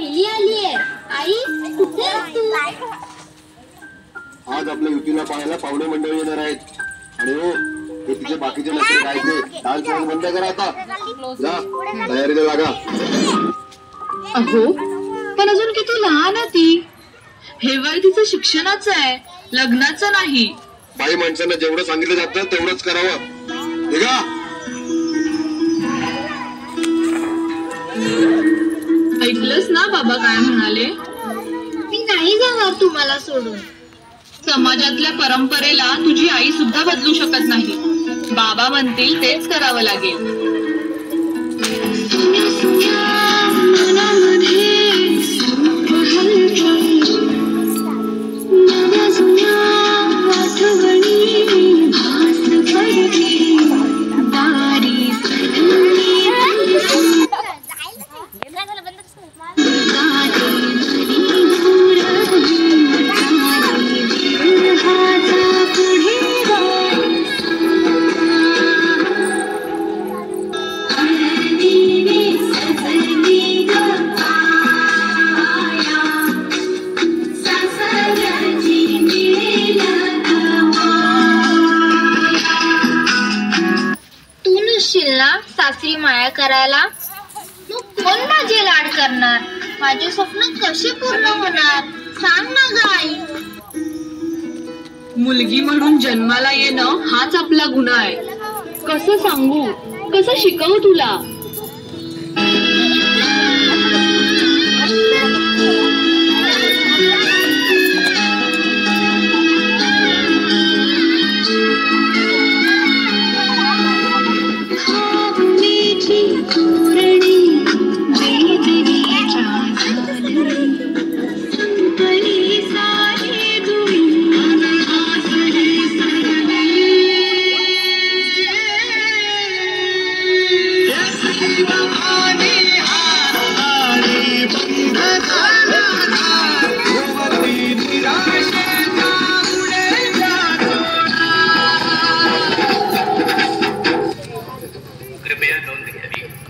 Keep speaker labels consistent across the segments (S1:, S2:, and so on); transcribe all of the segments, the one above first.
S1: पहिली आलीये. आई कुठे आहेस तू?
S2: आज आपल्या युतीला पाहायला पाहुणे मंडळी येणार आहेत. आणि हो, हे तिचे बाकीचे लक्ष राहायचे. डान्स बंद करा आता. जा तयारीला लागा.
S3: अहो पण अजून किती लहान आहे ती. हे वय तिचं शिक्षणाचं आहे, लग्नाचं नाही.
S2: बाई माणसांना जेवढं सांगितलं जातं तेवढंच करावं. निघा.
S3: ऐकलंस ना बाबा काय म्हणाले?
S1: मी नाही जाणार तुम्हाला सोडून.
S3: समाजातल्या परंपरेला तुझी आई सुद्धा बदलू शकत नाही. बाबा म्हणतील तेच करावं लागेल.
S1: सासरी माया करायला. मग कोण माझे लाड करणार? माझे स्वप्न कसे पूर्ण होणार? सांग ना ग आई.
S3: मुलगी म्हणून जन्माला येणं हाच आपला गुन्हा आहे. कसं सांगू, कसं शिकवू तुला?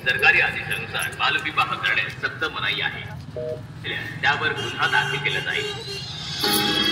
S4: सरकारी आदेशानुसार बालविवाह करण्यास सक्त मनाई आहे. त्यावर गुन्हा दाखल केला जाईल.